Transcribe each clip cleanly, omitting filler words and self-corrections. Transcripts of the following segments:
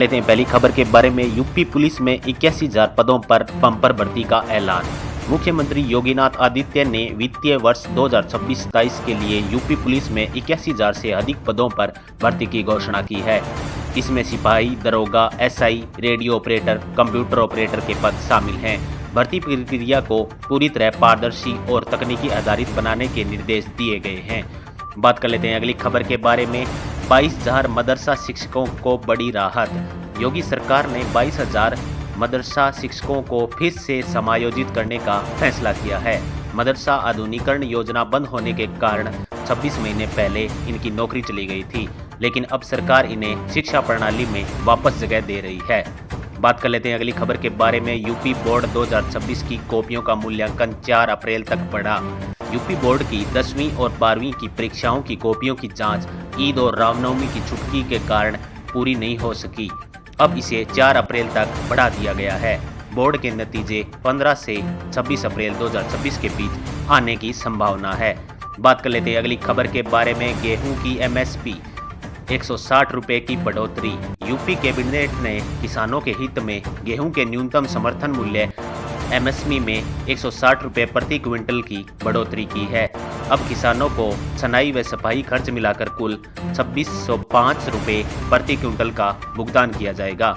लेते हैं पहली खबर के बारे में। यूपी पुलिस में 81,000 पदों पर बम्पर भर्ती का ऐलान। मुख्यमंत्री योगीनाथ आदित्य ने वित्तीय वर्ष 2026-27 के लिए यूपी पुलिस में 81,000 से अधिक पदों पर भर्ती की घोषणा की है। इसमें सिपाही, दरोगा, SI, radio operator, computer operator के पद शामिल हैं। भर्ती प्रक्रिया को पूरी तरह पारदर्शी और तकनीकी आधारित बनाने के निर्देश दिए गए हैं। बात कर लेते हैं अगली खबर के बारे में। 22,000 मदरसा शिक्षकों को बड़ी राहत। योगी सरकार ने 22,000 मदरसा शिक्षकों को फिर से समायोजित करने का फैसला किया है। मदरसा आधुनिकीकरण योजना बंद होने के कारण 26 महीने पहले इनकी नौकरी चली गई थी, लेकिन अब सरकार इन्हें शिक्षा प्रणाली में वापस जगह दे रही है। बात कर लेते हैं अगली खबर के बारे में। यूपी बोर्ड 2026 की कॉपियों का मूल्यांकन 4 अप्रैल तक बढ़ा। यूपी बोर्ड की 10वीं और 12वीं की परीक्षाओं की कॉपियों की जांच ईद और रामनवमी की छुट्टी के कारण पूरी नहीं हो सकी। अब इसे 4 अप्रैल तक बढ़ा दिया गया है। बोर्ड के नतीजे 15 से 26 अप्रैल 2026 के बीच आने की संभावना है। बात कर लेते हैं अगली खबर के बारे में। गेहूं की एमएसपी 160 रुपये की बढ़ोतरी। यूपी कैबिनेट ने किसानों के हित में गेहूं के न्यूनतम समर्थन मूल्य एमएसपी में 160 रुपये प्रति क्विंटल की बढ़ोतरी की है। अब किसानों को छनाई व सफाई खर्च मिलाकर कुल 2605 रुपये प्रति क्विंटल का भुगतान किया जाएगा।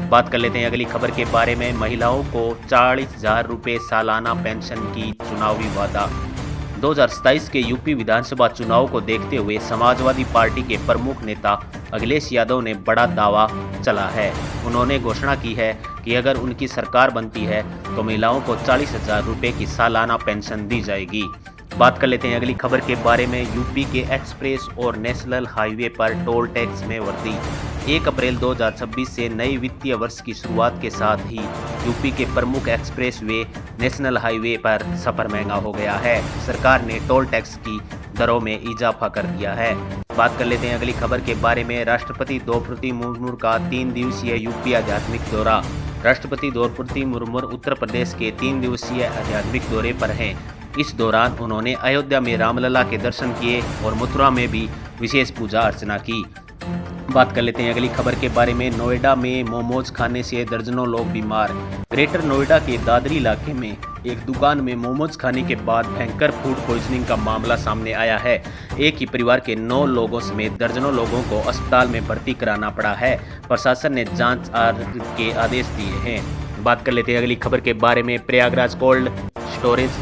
बात कर लेते हैं अगली खबर के बारे में। महिलाओं को 40,000 रुपये सालाना पेंशन की चुनावी वादा। 2027 के यूपी विधानसभा चुनाव को देखते हुए समाजवादी पार्टी के प्रमुख नेता अखिलेश यादव ने बड़ा दावा चला है। उन्होंने घोषणा की है कि अगर उनकी सरकार बनती है तो महिलाओं को 40,000 रुपये की सालाना पेंशन दी जाएगी। बात कर लेते हैं अगली खबर के बारे में। यूपी के एक्सप्रेस और नेशनल हाईवे पर टोल टैक्स में वृद्धि। 1 अप्रैल 2026 से नए वित्तीय वर्ष की शुरुआत के साथ ही यूपी के प्रमुख एक्सप्रेस वे नेशनल हाईवे पर सफर महंगा हो गया है। सरकार ने टोल टैक्स की दरों में इजाफा कर दिया है। बात कर लेते हैं अगली खबर के बारे में। राष्ट्रपति द्रौपदी मुर्मू का 3 दिवसीय यूपी आध्यात्मिक दौरा। राष्ट्रपति द्रौपदी मुर्मू उत्तर प्रदेश के 3 दिवसीय आध्यात्मिक दौरे पर हैं। इस दौरान उन्होंने अयोध्या में रामलला के दर्शन किए और मथुरा में भी विशेष पूजा अर्चना की। बात कर लेते हैं अगली खबर के बारे में। नोएडा में मोमोज खाने से दर्जनों लोग बीमार। ग्रेटर नोएडा के दादरी इलाके में एक दुकान में मोमोज खाने के बाद भयंकर फूड पॉइजनिंग का मामला सामने आया है। एक ही परिवार के 9 लोगों समेत दर्जनों लोगों को अस्पताल में भर्ती कराना पड़ा है। प्रशासन ने जांच के आदेश दिए हैं। बात कर लेते हैं अगली खबर के बारे में। प्रयागराज कोल्ड स्टोरेज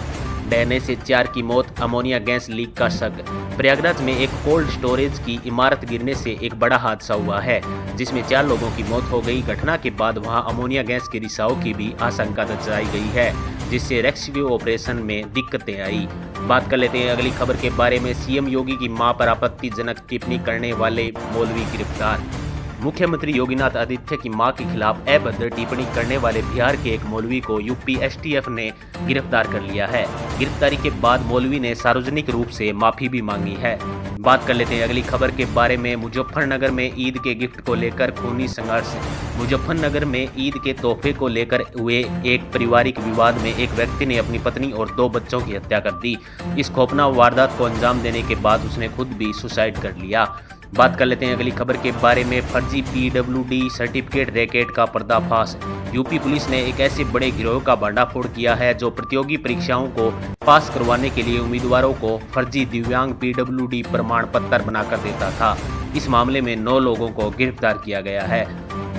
ढहने से 4 की मौत। अमोनिया गैस लीक का शक। प्रयागराज में एक कोल्ड स्टोरेज की इमारत गिरने से एक बड़ा हादसा हुआ है, जिसमें 4 लोगों की मौत हो गई। घटना के बाद वहां अमोनिया गैस के रिसाव की भी आशंका दर्शाई गई है, जिससे रेस्क्यू ऑपरेशन में दिक्कतें आई। बात कर लेते हैं अगली खबर के बारे में। सीएम योगी की मां पर आपत्तिजनक टिप्पणी करने वाले मौलवी गिरफ्तार। मुख्यमंत्री योगीनाथ आदित्य की मां के खिलाफ अभद्र टिप्पणी करने वाले बिहार के एक मौलवी को यूपी एसटीएफ ने गिरफ्तार कर लिया है। गिरफ्तारी के बाद मौलवी ने सार्वजनिक रूप से माफी भी मांगी है। बात कर लेते हैं अगली खबर के बारे में। मुजफ्फरनगर में ईद के गिफ्ट को लेकर खूनी संघर्ष। मुजफ्फरनगर में ईद के तोहफे को लेकर हुए एक पारिवारिक विवाद में एक व्यक्ति ने अपनी पत्नी और 2 बच्चों की हत्या कर दी। इस खौफनाक वारदात को अंजाम देने के बाद उसने खुद भी सुसाइड कर लिया। बात कर लेते हैं अगली खबर के बारे में। फर्जी पीडब्ल्यूडी सर्टिफिकेट रैकेट का पर्दाफाश। यूपी पुलिस ने एक ऐसे बड़े गिरोह का भंडाफोड़ किया है जो प्रतियोगी परीक्षाओं को पास करवाने के लिए उम्मीदवारों को फर्जी दिव्यांग पीडब्ल्यूडी प्रमाण पत्र बनाकर देता था। इस मामले में 9 लोगों को गिरफ्तार किया गया है।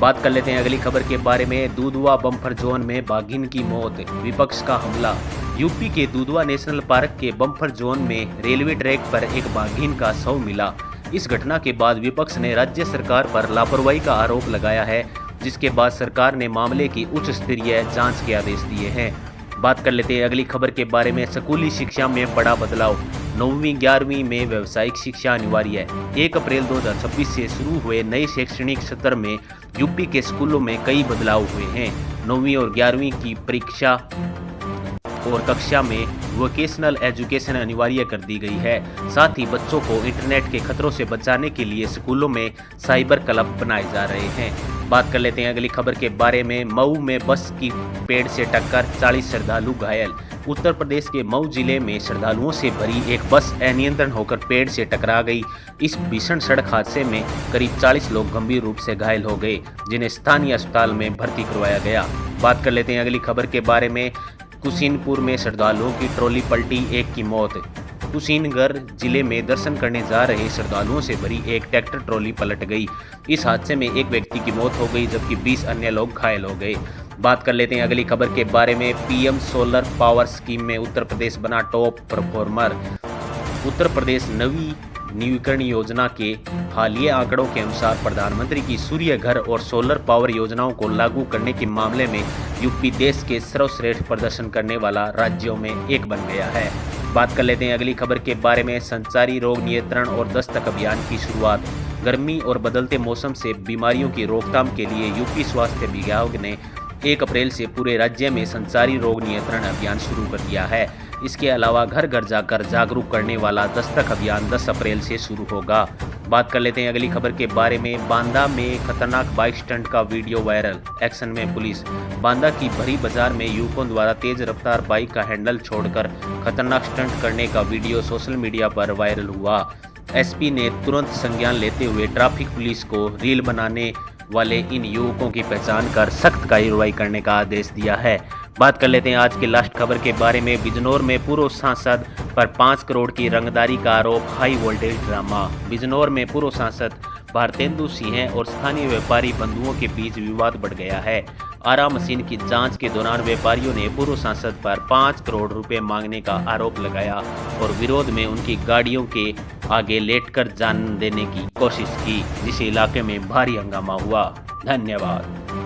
बात कर लेते हैं अगली खबर के बारे में। दूधवा बम्पर जोन में बाघिन की मौत। विपक्ष का हमला। यूपी के दूधवा नेशनल पार्क के बम्पर जोन में रेलवे ट्रैक पर एक बाघिन का शव मिला। इस घटना के बाद विपक्ष ने राज्य सरकार पर लापरवाही का आरोप लगाया है, जिसके बाद सरकार ने मामले की उच्च स्तरीय जांच के आदेश दिए हैं। बात कर लेते हैं अगली खबर के बारे में। स्कूली शिक्षा में बड़ा बदलाव। 9वीं 11वीं में व्यावसायिक शिक्षा अनिवार्य। 1 अप्रैल 2026 से शुरू हुए नए शैक्षणिक सत्र में यूपी के स्कूलों में कई बदलाव हुए हैं। 9वीं और 11वीं की परीक्षा और कक्षा में वोकेशनल एजुकेशन अनिवार्य कर दी गई है। साथ ही बच्चों को इंटरनेट के खतरों से बचाने के लिए स्कूलों में साइबर क्लब बनाए जा रहे हैं। बात कर लेते हैं अगली खबर के बारे में। मऊ में बस की पेड़ से टक्कर, 40 श्रद्धालु घायल। उत्तर प्रदेश के मऊ जिले में श्रद्धालुओं से भरी एक बस अनियंत्रण होकर पेड़ से टकरा गई। इस भीषण सड़क हादसे में करीब 40 लोग गंभीर रूप से घायल हो गए, जिन्हें स्थानीय अस्पताल में भर्ती करवाया गया। बात कर लेते हैं अगली खबर के बारे में। कुशीनपुर में श्रद्धालुओं की ट्रॉली पलटी, एक की मौत। कुशीनगर जिले में दर्शन करने जा रहे श्रद्धालुओं से भरी एक ट्रैक्टर ट्रॉली पलट गई। इस हादसे में एक व्यक्ति की मौत हो गई, जबकि 20 अन्य लोग घायल हो गए। बात कर लेते हैं अगली खबर के बारे में। पीएम सोलर पावर स्कीम में उत्तर प्रदेश बना टॉप परफॉर्मर। उत्तर प्रदेश नवीकरण योजना के हालिया आंकड़ों के अनुसार प्रधानमंत्री की सूर्य घर और सोलर पावर योजनाओं को लागू करने के मामले में यूपी देश के सर्वश्रेष्ठ प्रदर्शन करने वाला राज्यों में एक बन गया है। बात कर लेते हैं अगली खबर के बारे में। संचारी रोग नियंत्रण और दस्तक अभियान की शुरुआत। गर्मी और बदलते मौसम से बीमारियों की रोकथाम के लिए यूपी स्वास्थ्य विभाग ने 1 अप्रैल से पूरे राज्य में संचारी रोग नियंत्रण अभियान शुरू कर दिया है। इसके अलावा घर घर जाकर जागरूक करने वाला दस्तक अभियान 10 अप्रैल से शुरू होगा। बात कर लेते हैं अगली खबर के बारे में। बांदा में खतरनाक बाइक स्टंट का वीडियो वायरल, एक्शन में पुलिस। बांदा की भरी बाजार में युवकों द्वारा तेज रफ्तार बाइक का हैंडल छोड़कर खतरनाक स्टंट करने का वीडियो सोशल मीडिया पर वायरल हुआ। एसपी ने तुरंत संज्ञान लेते हुए ट्रैफिक पुलिस को रील बनाने वाले इन युवकों की पहचान कर सख्त कार्रवाई करने का आदेश दिया है। बात कर लेते हैं आज के लास्ट खबर के बारे में। बिजनौर में पूर्व सांसद पर 5 करोड़ की रंगदारी का आरोप, हाई वोल्टेज ड्रामा। बिजनौर में पूर्व सांसद भारतेंदु सिंह और स्थानीय व्यापारी बंधुओं के बीच विवाद बढ़ गया है। आरा मशीन की जांच के दौरान व्यापारियों ने पूर्व सांसद पर 5 करोड़ रुपए मांगने का आरोप लगाया और विरोध में उनकी गाड़ियों के आगे लेटकर जान देने की कोशिश की, जिस इलाके में भारी हंगामा हुआ। धन्यवाद।